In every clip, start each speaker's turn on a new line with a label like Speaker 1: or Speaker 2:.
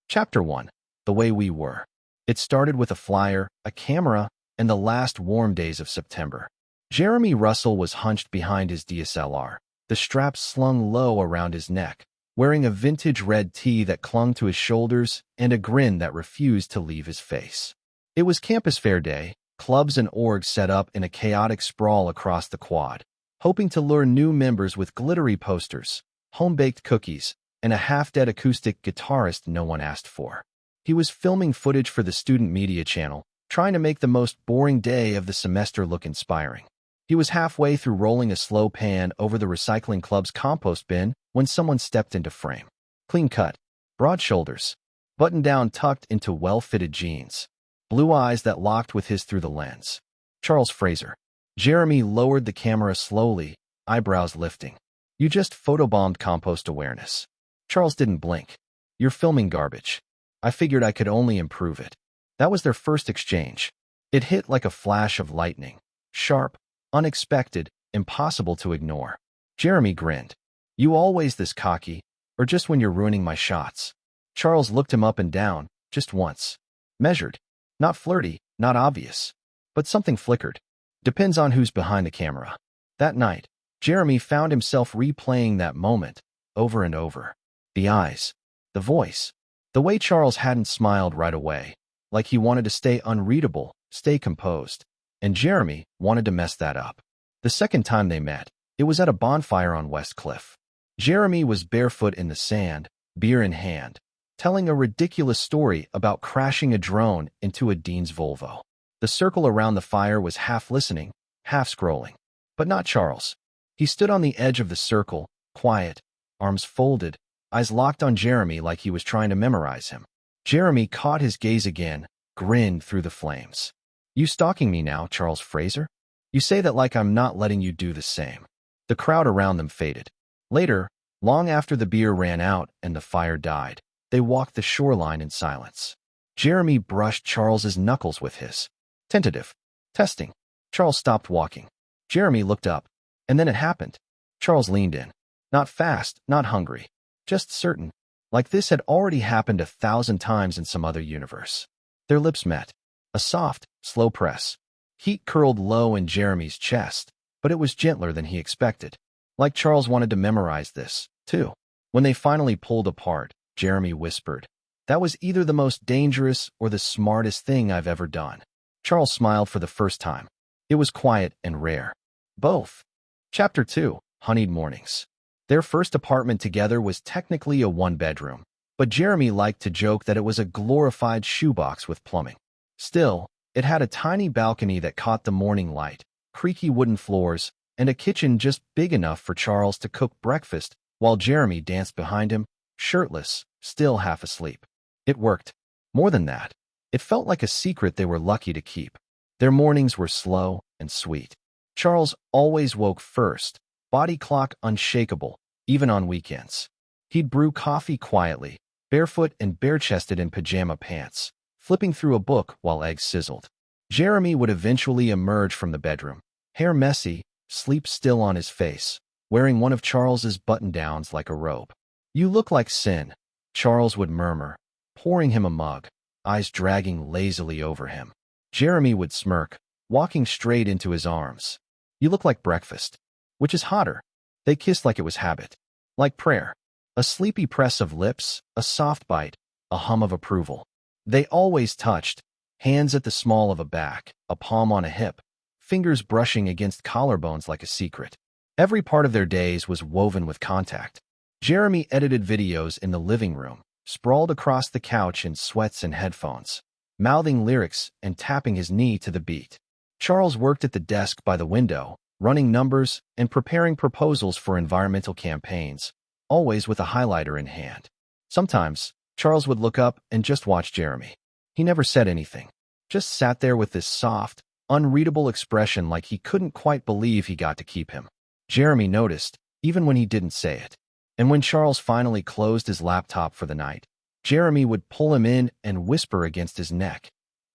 Speaker 1: Chapter 1. The Way We Were. It started with a flyer, a camera, and the last warm days of September. Jeremy Russell was hunched behind his DSLR, the straps slung low around his neck, wearing a vintage red tee that clung to his shoulders and a grin that refused to leave his face. It was campus fair day, clubs and orgs set up in a chaotic sprawl across the quad, hoping to lure new members with glittery posters, home-baked cookies, and a half-dead acoustic guitarist no one asked for. He was filming footage for the student media channel, trying to make the most boring day of the semester look inspiring. He was halfway through rolling a slow pan over the recycling club's compost bin when someone stepped into frame. Clean cut, broad shoulders, button down tucked into well-fitted jeans, blue eyes that locked with his through the lens. Charles Fraser. Jeremy lowered the camera slowly, eyebrows lifting. You just photobombed compost awareness. Charles didn't blink. You're filming garbage. I figured I could only improve it. That was their first exchange. It hit like a flash of lightning. Sharp, unexpected, impossible to ignore. Jeremy grinned. You always this cocky, or just when you're ruining my shots? Charles looked him up and down, just once. Measured. Not flirty, not obvious. But something flickered. Depends on who's behind the camera. That night, Jeremy found himself replaying that moment, over and over. The eyes, the voice, the way Charles hadn't smiled right away, like he wanted to stay unreadable, stay composed. And Jeremy wanted to mess that up. The second time they met, it was at a bonfire on West Cliff. Jeremy was barefoot in the sand, beer in hand, telling a ridiculous story about crashing a drone into a Dean's Volvo. The circle around the fire was half listening, half scrolling. But not Charles. He stood on the edge of the circle, quiet, arms folded, eyes locked on Jeremy like he was trying to memorize him. Jeremy caught his gaze again, grinned through the flames. You stalking me now, Charles Fraser? You say that like I'm not letting you do the same. The crowd around them faded. Later, long after the beer ran out and the fire died, they walked the shoreline in silence. Jeremy brushed Charles's knuckles with his. Tentative. Testing. Charles stopped walking. Jeremy looked up. And then it happened. Charles leaned in. Not fast, not hungry. Just certain. Like this had already happened 1,000 times in some other universe. Their lips met. A soft, slow press. Heat curled low in Jeremy's chest, but it was gentler than he expected. Like Charles wanted to memorize this, too. When they finally pulled apart, Jeremy whispered, "That was either the most dangerous or the smartest thing I've ever done." Charles smiled for the first time. It was quiet and rare. Both. Chapter 2. Honeyed Mornings. Their first apartment together was technically a one-bedroom, but Jeremy liked to joke that it was a glorified shoebox with plumbing. Still, it had a tiny balcony that caught the morning light, creaky wooden floors, and a kitchen just big enough for Charles to cook breakfast while Jeremy danced behind him, shirtless, still half asleep. It worked. More than that, it felt like a secret they were lucky to keep. Their mornings were slow and sweet. Charles always woke first, body clock unshakable, even on weekends. He'd brew coffee quietly, barefoot and bare-chested in pajama pants, flipping through a book while eggs sizzled. Jeremy would eventually emerge from the bedroom, hair messy, sleep still on his face, wearing one of Charles's button-downs like a robe. "You look like sin," Charles would murmur, pouring him a mug, eyes dragging lazily over him. Jeremy would smirk, walking straight into his arms. "You look like breakfast." Which is hotter? They kissed like it was habit. Like prayer. A sleepy press of lips, a soft bite, a hum of approval. They always touched, hands at the small of a back, a palm on a hip, fingers brushing against collarbones like a secret. Every part of their days was woven with contact. Jeremy edited videos in the living room, sprawled across the couch in sweats and headphones, mouthing lyrics and tapping his knee to the beat. Charles worked at the desk by the window, running numbers and preparing proposals for environmental campaigns, always with a highlighter in hand. Sometimes, Charles would look up and just watch Jeremy. He never said anything, just sat there with this soft, unreadable expression like he couldn't quite believe he got to keep him. Jeremy noticed, even when he didn't say it. And when Charles finally closed his laptop for the night, Jeremy would pull him in and whisper against his neck,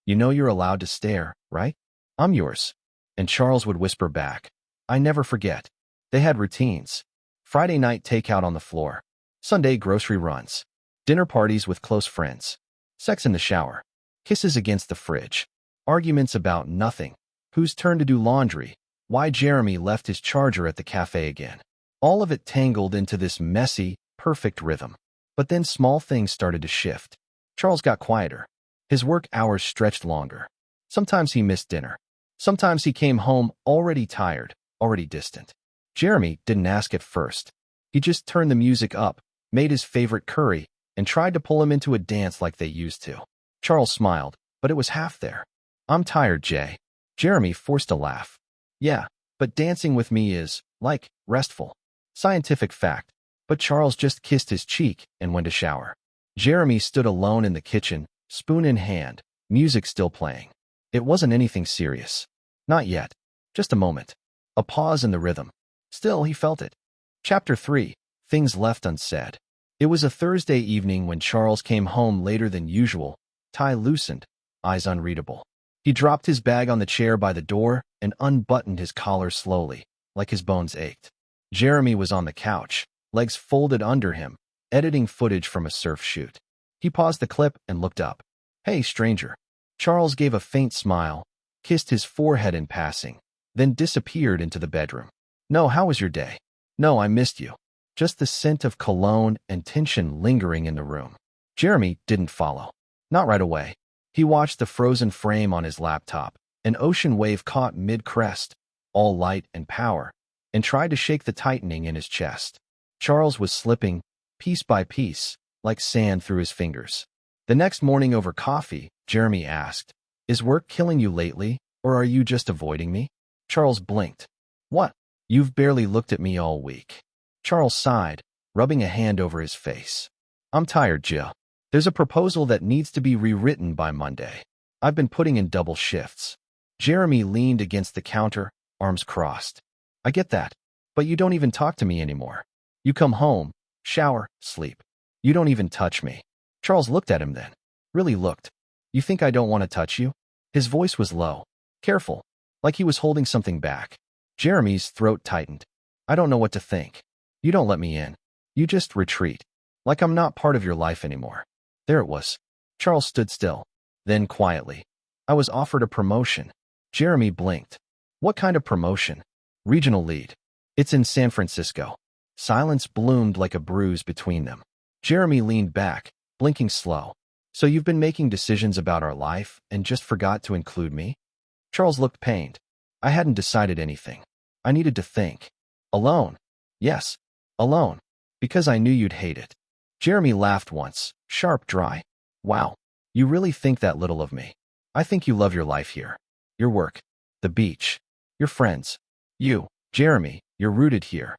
Speaker 1: "You know you're allowed to stare, right? I'm yours." And Charles would whisper back, "I never forget." They had routines. Friday night takeout on the floor. Sunday grocery runs. dinner parties with close friends, sex in the shower, kisses against the fridge, arguments about nothing, whose turn to do laundry, why Jeremy left his charger at the cafe again. All of it tangled into this messy, perfect rhythm. But then small things started to shift. Charles got quieter. His work hours stretched longer. Sometimes he missed dinner. Sometimes he came home already tired, already distant. Jeremy didn't ask at first. He just turned the music up, made his favorite curry, and tried to pull him into a dance like they used to. Charles smiled, but it was half there. "I'm tired, Jay." Jeremy forced a laugh. "Yeah, but dancing with me is, like, restful." Scientific fact. But Charles just kissed his cheek and went to shower. Jeremy stood alone in the kitchen, spoon in hand, music still playing. It wasn't anything serious. Not yet. Just a moment. A pause in the rhythm. Still, he felt it. Chapter 3. Things left unsaid. It was a Thursday evening when Charles came home later than usual, tie loosened, eyes unreadable. He dropped his bag on the chair by the door and unbuttoned his collar slowly, like his bones ached. Jeremy was on the couch, legs folded under him, editing footage from a surf shoot. He paused the clip and looked up. "Hey, stranger." Charles gave a faint smile, kissed his forehead in passing, then disappeared into the bedroom. "No, how was your day?" "No, I missed you." Just the scent of cologne and tension lingering in the room. Jeremy didn't follow. Not right away. He watched the frozen frame on his laptop, an ocean wave caught mid-crest, all light and power, and tried to shake the tightening in his chest. Charles was slipping, piece by piece, like sand through his fingers. The next morning over coffee, Jeremy asked, "Is work killing you lately, or are you just avoiding me?" Charles blinked. "What? You've barely looked at me all week." Charles sighed, rubbing a hand over his face. "I'm tired, Jill. There's a proposal that needs to be rewritten by Monday. I've been putting in double shifts." Jeremy leaned against the counter, arms crossed. "I get that, but you don't even talk to me anymore. You come home, shower, sleep. You don't even touch me." Charles looked at him then. Really looked. "You think I don't want to touch you?" His voice was low, careful, like he was holding something back. Jeremy's throat tightened. "I don't know what to think. You don't let me in. You just retreat. Like I'm not part of your life anymore." There it was. Charles stood still. Then quietly, "I was offered a promotion." Jeremy blinked. "What kind of promotion?" "Regional lead. It's in San Francisco." Silence bloomed like a bruise between them. Jeremy leaned back, blinking slow. "So you've been making decisions about our life and just forgot to include me?" Charles looked pained. "I hadn't decided anything. I needed to think. Alone. Yes, alone. Because I knew you'd hate it." Jeremy laughed once, sharp, dry. "Wow. You really think that little of me. I think you love your life here. Your work. The beach. Your friends. You, Jeremy, you're rooted here.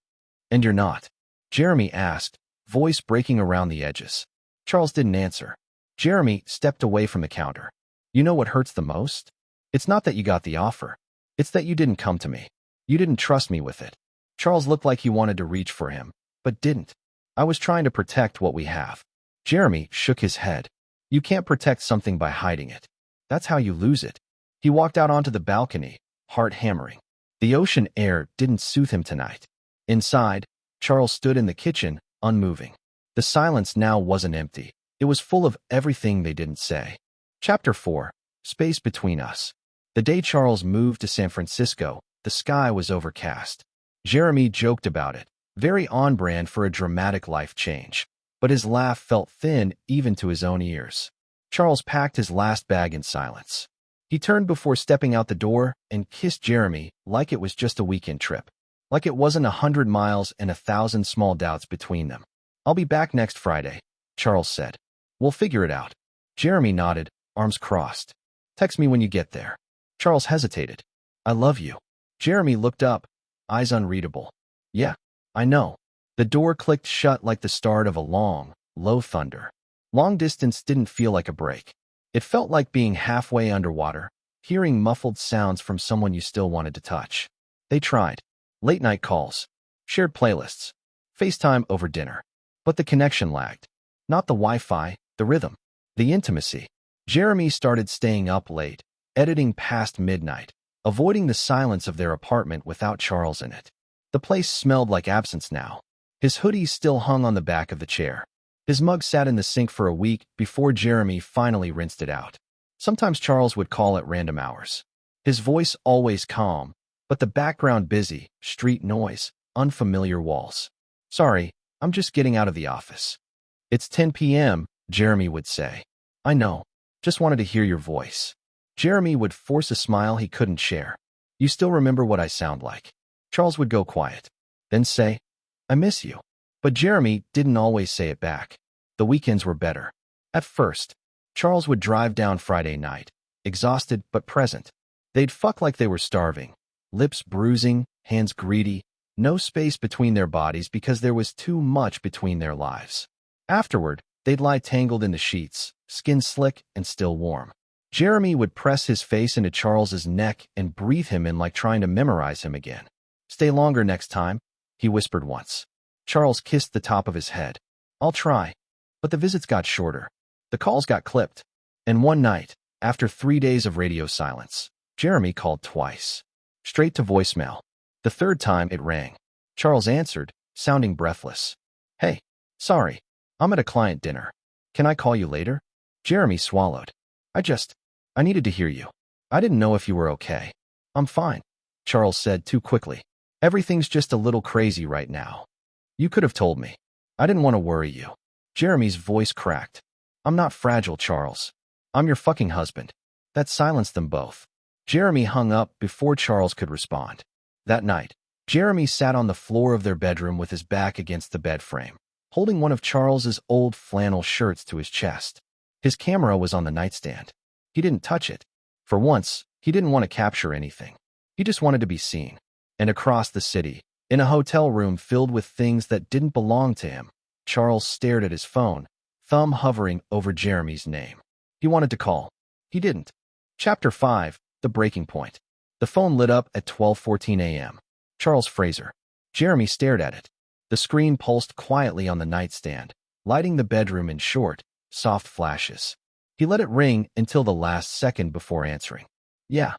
Speaker 1: And you're not." Jeremy asked, voice breaking around the edges. Charles didn't answer. Jeremy stepped away from the counter. "You know what hurts the most? It's not that you got the offer. It's that you didn't come to me. You didn't trust me with it." Charles looked like he wanted to reach for him, but didn't. "I was trying to protect what we have." Jeremy shook his head. "You can't protect something by hiding it. That's how you lose it." He walked out onto the balcony, heart hammering. The ocean air didn't soothe him tonight. Inside, Charles stood in the kitchen, unmoving. The silence now wasn't empty. It was full of everything they didn't say. Chapter 4. Space Between Us. The day Charles moved to San Francisco, the sky was overcast. Jeremy joked about it, very on-brand for a dramatic life change. But his laugh felt thin even to his own ears. Charles packed his last bag in silence. He turned before stepping out the door and kissed Jeremy like it was just a weekend trip. Like it wasn't 100 miles and 1,000 small doubts between them. "I'll be back next Friday," Charles said. "We'll figure it out." Jeremy nodded, arms crossed. "Text me when you get there." Charles hesitated. "I love you." Jeremy looked up, eyes unreadable. "Yeah, I know." The door clicked shut like the start of a long, low thunder. Long distance didn't feel like a break. It felt like being halfway underwater, hearing muffled sounds from someone you still wanted to touch. They tried. Late-night calls. Shared playlists. FaceTime over dinner. But the connection lagged. Not the Wi-Fi, the rhythm. The intimacy. Jeremy started staying up late, editing past midnight, avoiding the silence of their apartment without Charles in it. The place smelled like absence now. His hoodie still hung on the back of the chair. His mug sat in the sink for a week before Jeremy finally rinsed it out. Sometimes Charles would call at random hours. His voice always calm, but the background busy, street noise, unfamiliar walls. "Sorry, I'm just getting out of the office." "It's 10 p.m., Jeremy would say. "I know. Just wanted to hear your voice." Jeremy would force a smile he couldn't share. "You still remember what I sound like?" Charles would go quiet, then say, "I miss you." But Jeremy didn't always say it back. The weekends were better. At first, Charles would drive down Friday night, exhausted but present. They'd fuck like they were starving, lips bruising, hands greedy, no space between their bodies because there was too much between their lives. Afterward, they'd lie tangled in the sheets, skin slick and still warm. Jeremy would press his face into Charles's neck and breathe him in like trying to memorize him again. "Stay longer next time," he whispered once. Charles kissed the top of his head. "I'll try." But the visits got shorter. The calls got clipped. And one night, after 3 days of radio silence, Jeremy called twice. Straight to voicemail. The third time it rang. Charles answered, sounding breathless. "Hey, sorry, I'm at a client dinner. Can I call you later?" Jeremy swallowed. I needed to hear you. I didn't know if you were okay." "I'm fine," Charles said too quickly. "Everything's just a little crazy right now. You could have told me. I didn't want to worry you." Jeremy's voice cracked. "I'm not fragile, Charles. I'm your fucking husband." That silenced them both. Jeremy hung up before Charles could respond. That night, Jeremy sat on the floor of their bedroom with his back against the bed frame, holding one of Charles's old flannel shirts to his chest. His camera was on the nightstand. He didn't touch it. For once, he didn't want to capture anything. He just wanted to be seen. And across the city, in a hotel room filled with things that didn't belong to him, Charles stared at his phone, thumb hovering over Jeremy's name. He wanted to call. He didn't. Chapter 5, The Breaking Point. The phone lit up at 12:14 a.m. Charles Fraser. Jeremy stared at it. The screen pulsed quietly on the nightstand, lighting the bedroom in short, soft flashes. He let it ring until the last second before answering. "Yeah."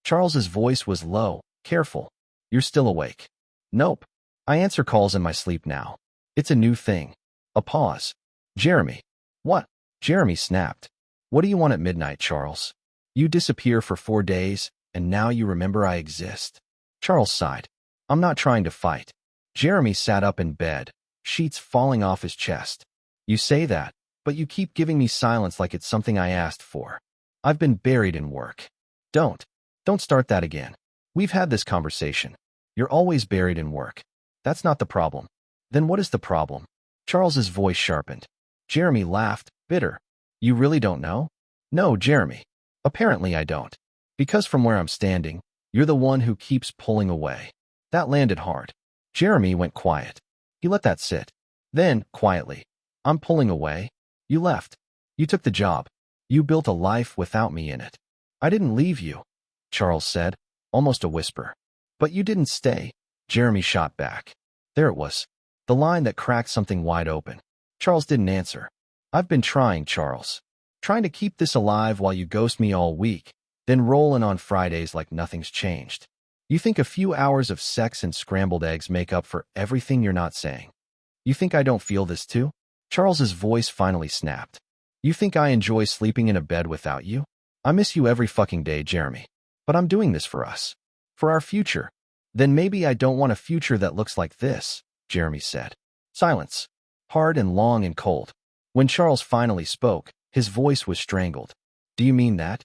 Speaker 1: Charles's voice was low, careful. "You're still awake?" "Nope. I answer calls in my sleep now. It's a new thing." A pause. "Jeremy." "What?" Jeremy snapped. "What do you want at midnight, Charles? You disappear for 4 days, and now you remember I exist." Charles sighed. "I'm not trying to fight." Jeremy sat up in bed, sheets falling off his chest. "You say that, but you keep giving me silence like it's something I asked for. I've been buried in work." Don't start that again. We've had this conversation. You're always buried in work. That's not the problem." "Then what is the problem?" Charles's voice sharpened. Jeremy laughed, bitter. "You really don't know?" "No, Jeremy. Apparently I don't. Because from where I'm standing, you're the one who keeps pulling away." That landed hard. Jeremy went quiet. He let that sit. Then, quietly, "I'm pulling away. You left. You took the job. You built a life without me in it." "I didn't leave you," Charles said, almost a whisper. "But you didn't stay," Jeremy shot back. There it was. The line that cracked something wide open. Charles didn't answer. "I've been trying, Charles. Trying to keep this alive while you ghost me all week, then roll in on Fridays like nothing's changed. You think a few hours of sex and scrambled eggs make up for everything you're not saying? You think I don't feel this too?" Charles's voice finally snapped. "You think I enjoy sleeping in a bed without you? I miss you every fucking day, Jeremy. But I'm doing this for us. For our future." "Then maybe I don't want a future that looks like this," Jeremy said. Silence. Hard and long and cold. When Charles finally spoke, his voice was strangled. "Do you mean that?"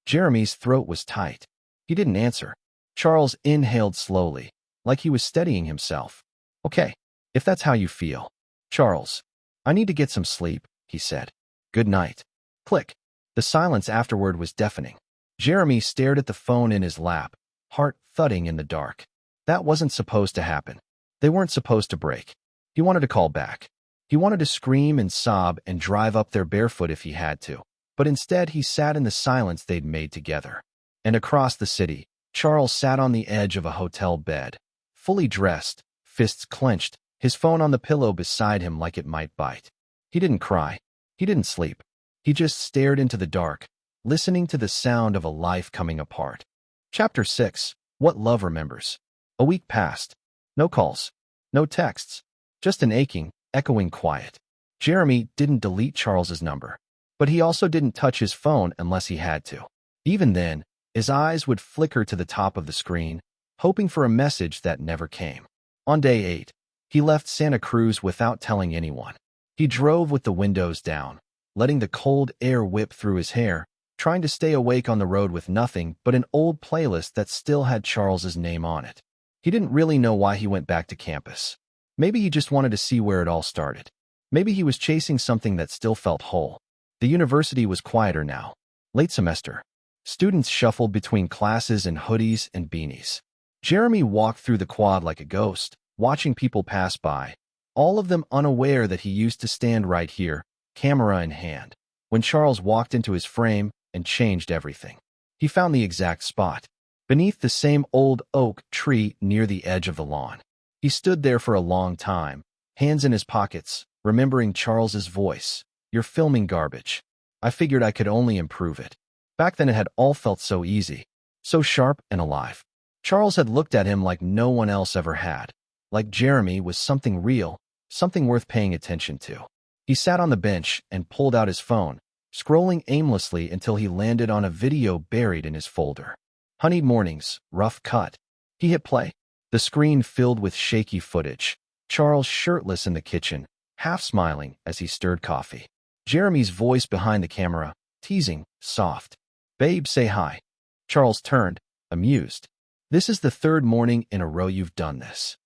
Speaker 1: Jeremy's throat was tight. He didn't answer. Charles inhaled slowly, like he was steadying himself. "Okay, if that's how you feel." "Charles, I need to get some sleep," he said. "Good night." Click. The silence afterward was deafening. Jeremy stared at the phone in his lap, heart thudding in the dark. That wasn't supposed to happen. They weren't supposed to break. He wanted to call back. He wanted to scream and sob and drive up there barefoot if he had to. But instead he sat in the silence they'd made together. And across the city, Charles sat on the edge of a hotel bed, fully dressed, fists clenched, his phone on the pillow beside him like it might bite. He didn't cry. He didn't sleep. He just stared into the dark, listening to the sound of a life coming apart. Chapter 6. What Love Remembers. A week passed. No calls. No texts. Just an aching, echoing quiet. Jeremy didn't delete Charles's number, but he also didn't touch his phone unless he had to. Even then, his eyes would flicker to the top of the screen, hoping for a message that never came. On day 8, he left Santa Cruz without telling anyone. He drove with the windows down, letting the cold air whip through his hair, trying to stay awake on the road with nothing but an old playlist that still had Charles's name on it. He didn't really know why he went back to campus. Maybe he just wanted to see where it all started. Maybe he was chasing something that still felt whole. The university was quieter now. Late semester. Students shuffled between classes in hoodies and beanies. Jeremy walked through the quad like a ghost, watching people pass by, all of them unaware that he used to stand right here, camera in hand, when Charles walked into his frame and changed everything. He found the exact spot, beneath the same old oak tree near the edge of the lawn. He stood there for a long time, hands in his pockets, remembering Charles's voice. "You're filming garbage." I figured I could only improve it. Back then it had all felt so easy, so sharp and alive. Charles had looked at him like no one else ever had, like Jeremy was something real, something worth paying attention to. He sat on the bench and pulled out his phone, scrolling aimlessly until he landed on a video buried in his folder. Honeyed Mornings, rough cut. He hit play. The screen filled with shaky footage. Charles shirtless in the kitchen, half smiling as he stirred coffee. Jeremy's voice behind the camera, teasing, soft. "Babe, say hi." Charles turned, amused. "This is the third morning in a row you've done this.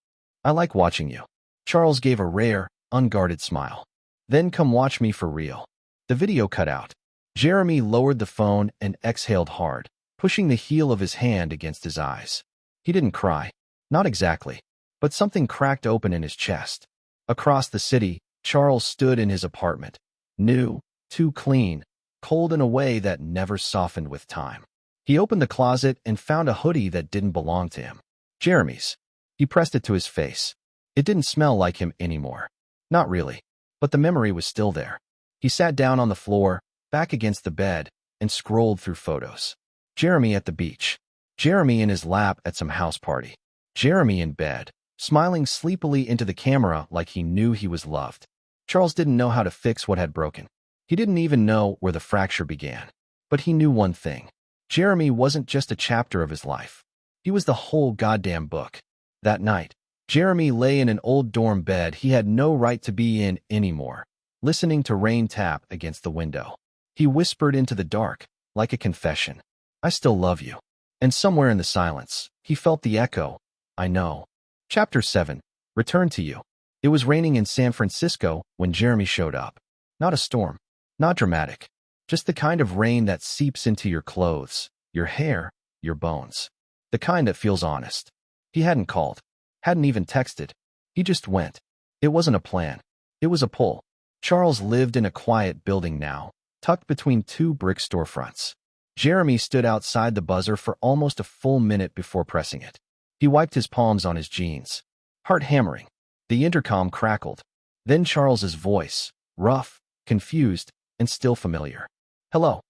Speaker 1: I like watching you." Charles gave a rare, unguarded smile. "Then come watch me for real." The video cut out. Jeremy lowered the phone and exhaled hard, pushing the heel of his hand against his eyes. He didn't cry. Not exactly. But something cracked open in his chest. Across the city, Charles stood in his apartment. New, too clean, cold in a way that never softened with time. He opened the closet and found a hoodie that didn't belong to him. Jeremy's. He pressed it to his face. It didn't smell like him anymore. Not really. But the memory was still there. He sat down on the floor, back against the bed, and scrolled through photos. Jeremy at the beach. Jeremy in his lap at some house party. Jeremy in bed, smiling sleepily into the camera like he knew he was loved. Charles didn't know how to fix what had broken. He didn't even know where the fracture began. But he knew one thing. Jeremy wasn't just a chapter of his life. He was the whole goddamn book. That night, Jeremy lay in an old dorm bed he had no right to be in anymore, listening to rain tap against the window. He whispered into the dark, like a confession. "I still love you." And somewhere in the silence, he felt the echo. "I know." Chapter 7. Return to You. It was raining in San Francisco when Jeremy showed up. Not a storm. Not dramatic. Just the kind of rain that seeps into your clothes, your hair, your bones. The kind that feels honest. He hadn't called. Hadn't even texted. He just went. It wasn't a plan. It was a pull. Charles lived in a quiet building now, tucked between two brick storefronts. Jeremy stood outside the buzzer for almost a full minute before pressing it. He wiped his palms on his jeans. Heart hammering. The intercom crackled. Then Charles's voice, rough, confused, and still familiar. "Hello."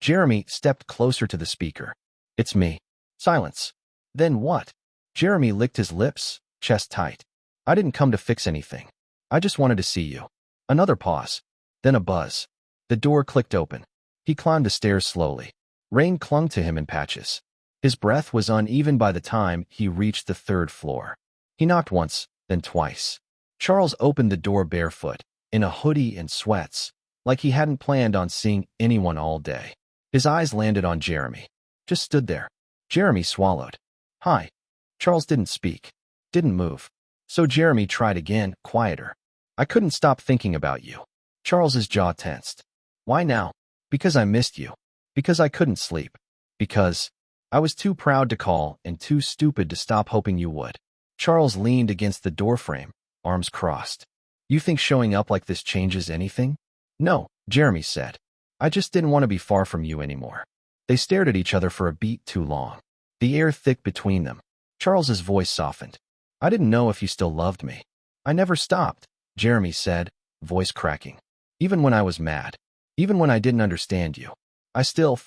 Speaker 1: Jeremy stepped closer to the speaker. "It's me." Silence. "Then what?" Jeremy licked his lips, chest tight. "I didn't come to fix anything. I just wanted to see you." Another pause. Then a buzz. The door clicked open. He climbed the stairs slowly. Rain clung to him in patches. His breath was uneven by the time he reached the 3rd floor. He knocked once, then twice. Charles opened the door barefoot, in a hoodie and sweats, like he hadn't planned on seeing anyone all day. His eyes landed on Jeremy. Just stood there. Jeremy swallowed. "Hi." Charles didn't speak. Didn't move. So Jeremy tried again, quieter. "I couldn't stop thinking about you." Charles's jaw tensed. "Why now?" "Because I missed you. Because I couldn't sleep. Because I was too proud to call and too stupid to stop hoping you would." Charles leaned against the doorframe, arms crossed. "You think showing up like this changes anything?" "No," Jeremy said. "I just didn't want to be far from you anymore." They stared at each other for a beat too long. The air thick between them. Charles's voice softened. "I didn't know if you still loved me." "I never stopped," Jeremy said, voice cracking. "Even when I was mad. Even when I didn't understand you. I still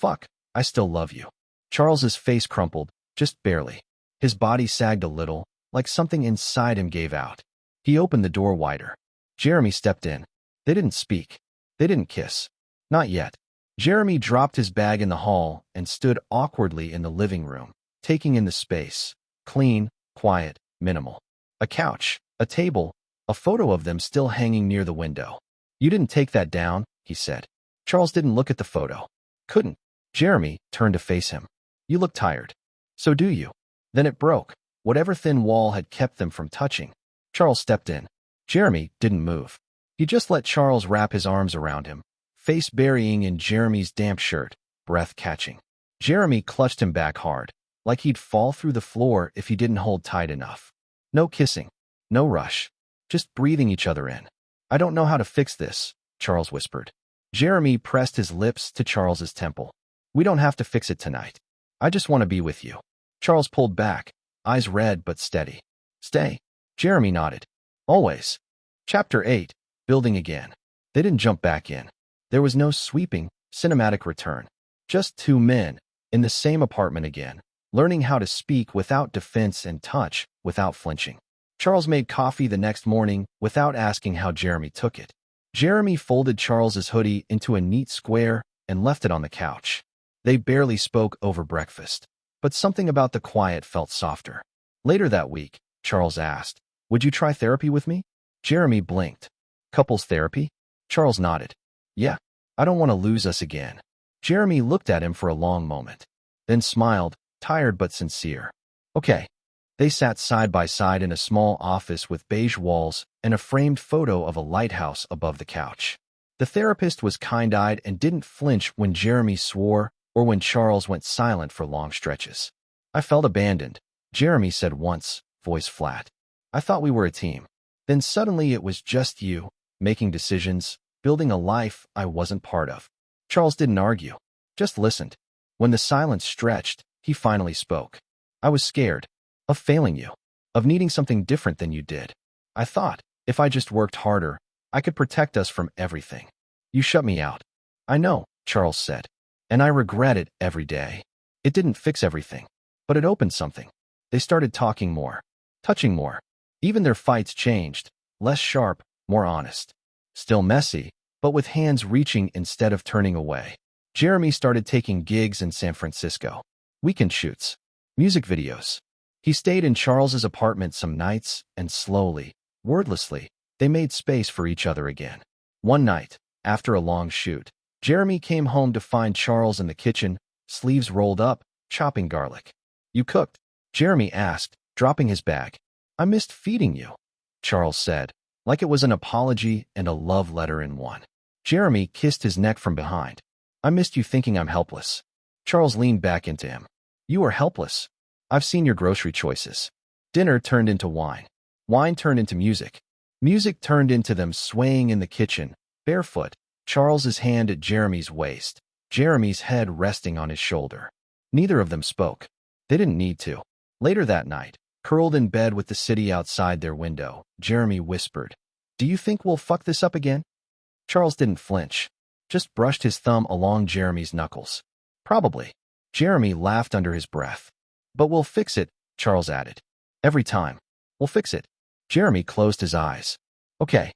Speaker 1: love you." Charles's face crumpled, just barely. His body sagged a little, like something inside him gave out. He opened the door wider. Jeremy stepped in. They didn't speak. They didn't kiss. Not yet. Jeremy dropped his bag in the hall and stood awkwardly in the living room, taking in the space. Clean, quiet, minimal. A couch, a table, a photo of them still hanging near the window. "You didn't take that down," he said. Charles didn't look at the photo. Couldn't. Jeremy turned to face him. "You look tired." "So do you." Then it broke. Whatever thin wall had kept them from touching. Charles stepped in. Jeremy didn't move. He just let Charles wrap his arms around him, face burying in Jeremy's damp shirt, breath catching. Jeremy clutched him back hard, like he'd fall through the floor if he didn't hold tight enough. No kissing. No rush. Just breathing each other in. "I don't know how to fix this," Charles whispered. Jeremy pressed his lips to Charles's temple. "We don't have to fix it tonight. I just want to be with you." Charles pulled back, eyes red but steady. "Stay." Jeremy nodded. "Always." Chapter 8. Building again. They didn't jump back in. There was no sweeping, cinematic return. Just two men, in the same apartment again, learning how to speak without defense and touch without flinching. Charles made coffee the next morning without asking how Jeremy took it. Jeremy folded Charles's hoodie into a neat square and left it on the couch. They barely spoke over breakfast, but something about the quiet felt softer. Later that week, Charles asked, "Would you try therapy with me?" Jeremy blinked. "Couples therapy?" Charles nodded. "Yeah, I don't want to lose us again." Jeremy looked at him for a long moment, then smiled, tired but sincere. "Okay." They sat side by side in a small office with beige walls and a framed photo of a lighthouse above the couch. The therapist was kind-eyed and didn't flinch when Jeremy swore or when Charles went silent for long stretches. "I felt abandoned," Jeremy said once, voice flat. "I thought we were a team. Then suddenly it was just you, making decisions, building a life I wasn't part of." Charles didn't argue, just listened. When the silence stretched, he finally spoke. "I was scared. Of failing you. Of needing something different than you did. I thought, if I just worked harder, I could protect us from everything. You shut me out." "I know," Charles said. "And I regret it every day. It didn't fix everything, but it opened something." They started talking more, touching more. Even their fights changed, less sharp, more honest. Still messy, but with hands reaching instead of turning away. Jeremy started taking gigs in San Francisco. Weekend shoots. Music videos. He stayed in Charles's apartment some nights, and slowly, wordlessly, they made space for each other again. One night, after a long shoot, Jeremy came home to find Charles in the kitchen, sleeves rolled up, chopping garlic. "You cooked?" Jeremy asked, dropping his bag. "I missed feeding you," Charles said, like it was an apology and a love letter in one. Jeremy kissed his neck from behind. "I missed you thinking I'm helpless." Charles leaned back into him. "You are helpless. I've seen your grocery choices." Dinner turned into wine. Wine turned into music. Music turned into them swaying in the kitchen, barefoot, Charles's hand at Jeremy's waist, Jeremy's head resting on his shoulder. Neither of them spoke. They didn't need to. Later that night, curled in bed with the city outside their window, Jeremy whispered, "Do you think we'll fuck this up again?" Charles didn't flinch, just brushed his thumb along Jeremy's knuckles. "Probably." Jeremy laughed under his breath. "But we'll fix it," Charles added. "Every time. We'll fix it." Jeremy closed his eyes. "Okay."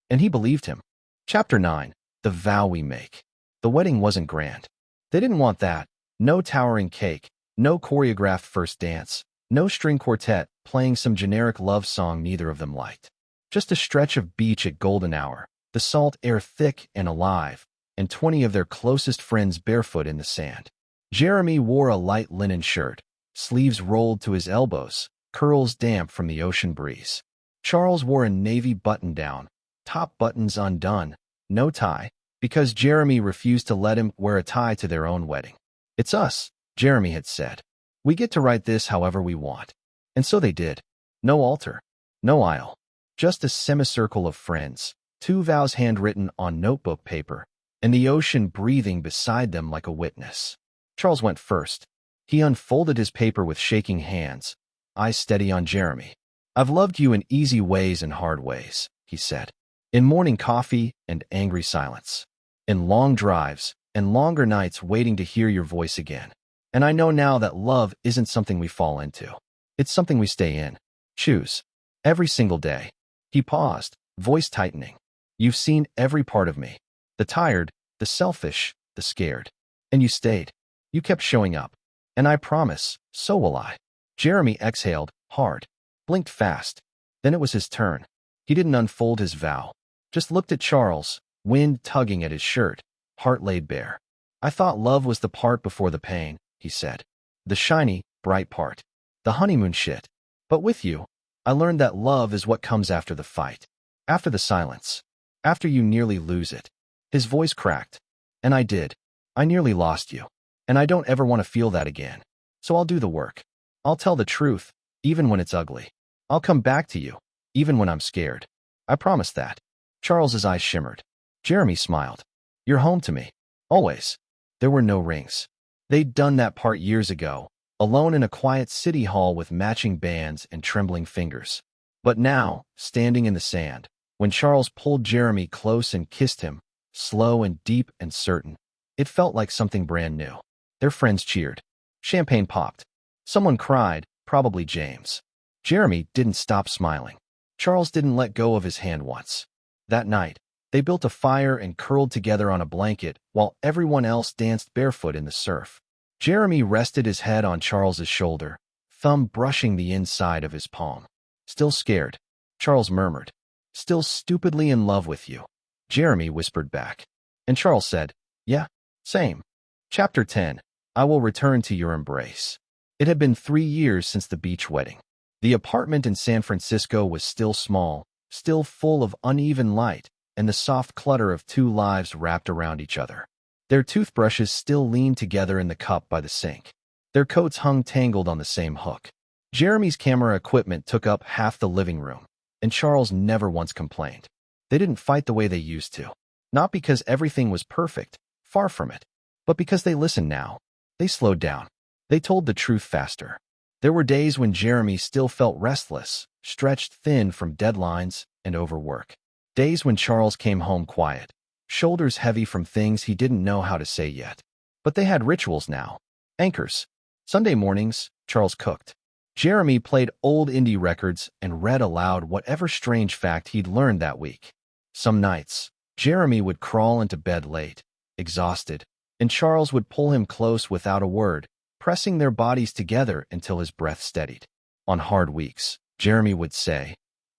Speaker 1: And he believed him. Chapter 9. The Vow We Make. The wedding wasn't grand. They didn't want that. No towering cake, no choreographed first dance, no string quartet playing some generic love song neither of them liked. Just a stretch of beach at golden hour, the salt air thick and alive, and 20 of their closest friends barefoot in the sand. Jeremy wore a light linen shirt, sleeves rolled to his elbows, curls damp from the ocean breeze. Charles wore a navy button-down, top buttons undone, no tie, because Jeremy refused to let him wear a tie to their own wedding. "It's us," Jeremy had said. "We get to write this however we want." And so they did. No altar, no aisle, just a semicircle of friends, two vows handwritten on notebook paper, and the ocean breathing beside them like a witness. Charles went first. He unfolded his paper with shaking hands, eyes steady on Jeremy. "I've loved you in easy ways and hard ways," he said. "In morning coffee and angry silence. In long drives and longer nights waiting to hear your voice again. And I know now that love isn't something we fall into. It's something we stay in. Choose. Every single day." He paused, voice tightening. You've seen every part of me. The tired, the selfish, the scared. And you stayed. You kept showing up. And I promise, so will I. Jeremy exhaled, hard, blinked fast. Then it was his turn. He didn't unfold his vow. Just looked at Charles, wind tugging at his shirt, heart laid bare. I thought love was the part before the pain, he said. The shiny, bright part. The honeymoon shit. But with you, I learned that love is what comes after the fight. After the silence. After you nearly lose it. His voice cracked. And I did. I nearly lost you. And I don't ever want to feel that again. So I'll do the work. I'll tell the truth, even when it's ugly. I'll come back to you, even when I'm scared. I promise that. Charles's eyes shimmered. Jeremy smiled. You're home to me. Always. There were no rings. They'd done that part years ago, alone in a quiet city hall with matching bands and trembling fingers. But now, standing in the sand, when Charles pulled Jeremy close and kissed him, slow and deep and certain, it felt like something brand new. Their friends cheered. Champagne popped. Someone cried, probably James. Jeremy didn't stop smiling. Charles didn't let go of his hand once. That night, they built a fire and curled together on a blanket while everyone else danced barefoot in the surf. Jeremy rested his head on Charles's shoulder, thumb brushing the inside of his palm. Still scared, Charles murmured. Still stupidly in love with you. Jeremy whispered back. And Charles said, yeah, same. Chapter 10. I will return to your embrace. It had been 3 years since the beach wedding. The apartment in San Francisco was still small, still full of uneven light, and the soft clutter of 2 lives wrapped around each other. Their toothbrushes still leaned together in the cup by the sink. Their coats hung tangled on the same hook. Jeremy's camera equipment took up half the living room, and Charles never once complained. They didn't fight the way they used to. Not because everything was perfect, far from it, but because they listened now. They slowed down. They told the truth faster. There were days when Jeremy still felt restless, stretched thin from deadlines and overwork. Days when Charles came home quiet, shoulders heavy from things he didn't know how to say yet. But they had rituals now. Anchors. Sunday mornings, Charles cooked. Jeremy played old indie records and read aloud whatever strange fact he'd learned that week. Some nights, Jeremy would crawl into bed late, exhausted, and Charles would pull him close without a word, pressing their bodies together until his breath steadied. On hard weeks, Jeremy would say,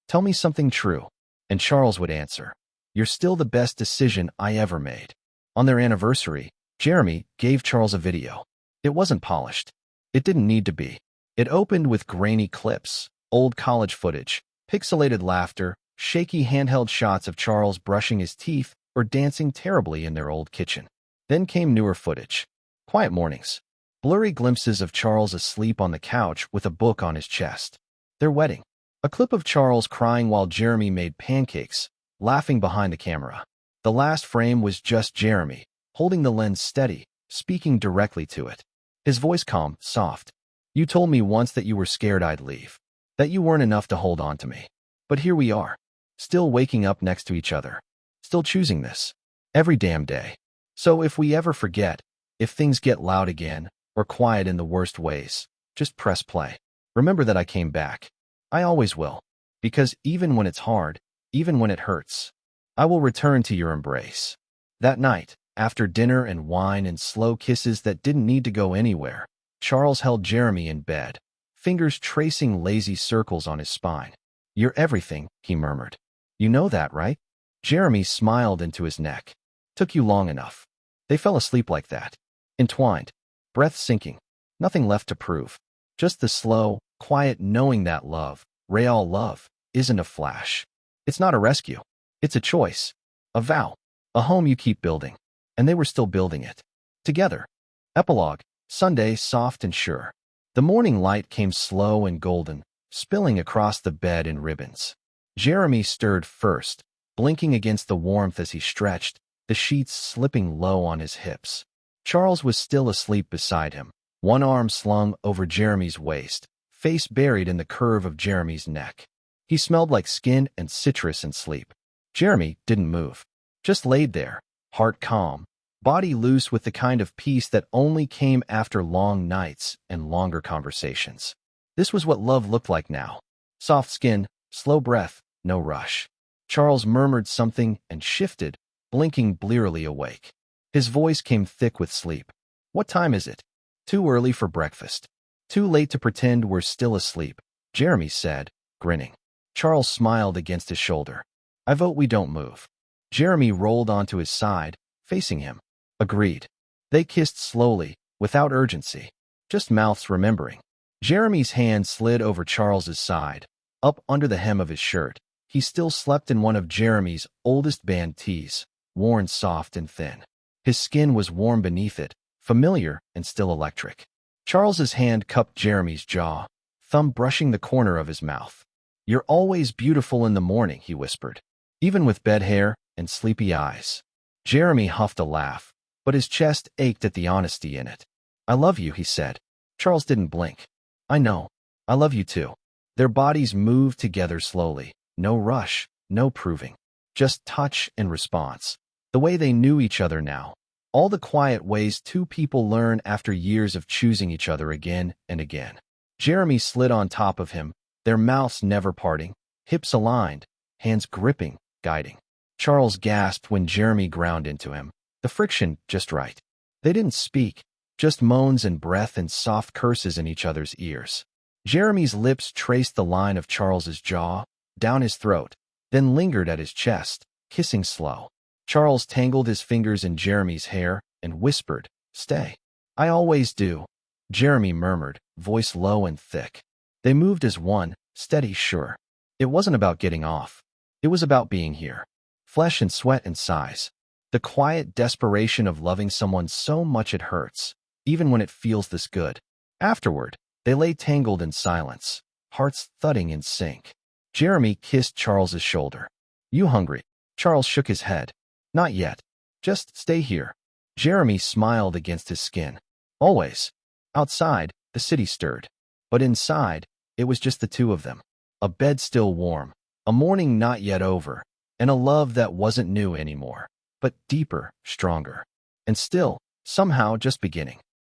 Speaker 1: "Tell me something true," and Charles would answer, "You're still the best decision I ever made." On their anniversary, Jeremy gave Charles a video. It wasn't polished. It didn't need to be. It opened with grainy clips, old college footage, pixelated laughter, shaky handheld shots of Charles brushing his teeth or dancing terribly in their old kitchen. Then came newer footage. Quiet mornings. Blurry glimpses of Charles asleep on the couch with a book on his chest. Their wedding. A clip of Charles crying while Jeremy made pancakes, laughing behind the camera. The last frame was just Jeremy, holding the lens steady, speaking directly to it. His voice calm, soft. "You told me once that you were scared I'd leave, that you weren't enough to hold on to me. But here we are, still waking up next to each other, still choosing this, every damn day. So if we ever forget, if things get loud again, or quiet in the worst ways, just press play. Remember that I came back. I always will. Because even when it's hard, even when it hurts, I will return to your embrace." That night, after dinner and wine and slow kisses that didn't need to go anywhere, Charles held Jeremy in bed, fingers tracing lazy circles on his spine. "You're everything," he murmured. "You know that, right?" Jeremy smiled into his neck. "Took you long enough." They fell asleep like that, entwined, breath sinking, nothing left to prove. Just the slow, quiet knowing that love, real love, isn't a flash. It's not a rescue. It's a choice, a vow, a home you keep building. And they were still building it. Together. Epilogue. Sunday, soft and sure. The morning light came slow and golden, spilling across the bed in ribbons. Jeremy stirred first, blinking against the warmth as he stretched, the sheets slipping low on his hips. Charles was still asleep beside him, one arm slung over Jeremy's waist, face buried in the curve of Jeremy's neck. He smelled like skin and citrus in sleep. Jeremy didn't move, just laid there, heart calm, body loose with the kind of peace that only came after long nights and longer conversations. This was what love looked like now. Soft skin, slow breath, no rush. Charles murmured something and shifted, blinking blearily awake. His voice came thick with sleep. What time is it? Too early for breakfast. Too late to pretend we're still asleep, Jeremy said, grinning. Charles smiled against his shoulder. I vote we don't move. Jeremy rolled onto his side, facing him. Agreed. They kissed slowly, without urgency, just mouths remembering. Jeremy's hand slid over Charles's side, up under the hem of his shirt. He still slept in one of Jeremy's oldest band tees, worn soft and thin. His skin was warm beneath it, familiar and still electric. Charles's hand cupped Jeremy's jaw, thumb brushing the corner of his mouth. You're always beautiful in the morning, he whispered, even with bed hair and sleepy eyes. Jeremy huffed a laugh, but his chest ached at the honesty in it. I love you, he said. Charles didn't blink. I know. I love you too. Their bodies moved together slowly. No rush, no proving. Just touch and response. The way they knew each other now. All the quiet ways two people learn after years of choosing each other again and again. Jeremy slid on top of him, their mouths never parting, hips aligned, hands gripping, guiding. Charles gasped when Jeremy ground into him. The friction just right. They didn't speak, just moans and breath and soft curses in each other's ears. Jeremy's lips traced the line of Charles's jaw, down his throat, then lingered at his chest, kissing slow. Charles tangled his fingers in Jeremy's hair and whispered, Stay. I always do. Jeremy murmured, voice low and thick. They moved as one, steady, sure. It wasn't about getting off. It was about being here. Flesh and sweat and sighs. The quiet desperation of loving someone so much it hurts, even when it feels this good. Afterward, they lay tangled in silence, hearts thudding in sync. Jeremy kissed Charles's shoulder. You hungry? Charles shook his head. Not yet. Just stay here. Jeremy smiled against his skin. Always. Outside, the city stirred. But inside, it was just the two of them. A bed still warm, a morning not yet over, and a love that wasn't new anymore, but deeper, stronger. And still, somehow just beginning.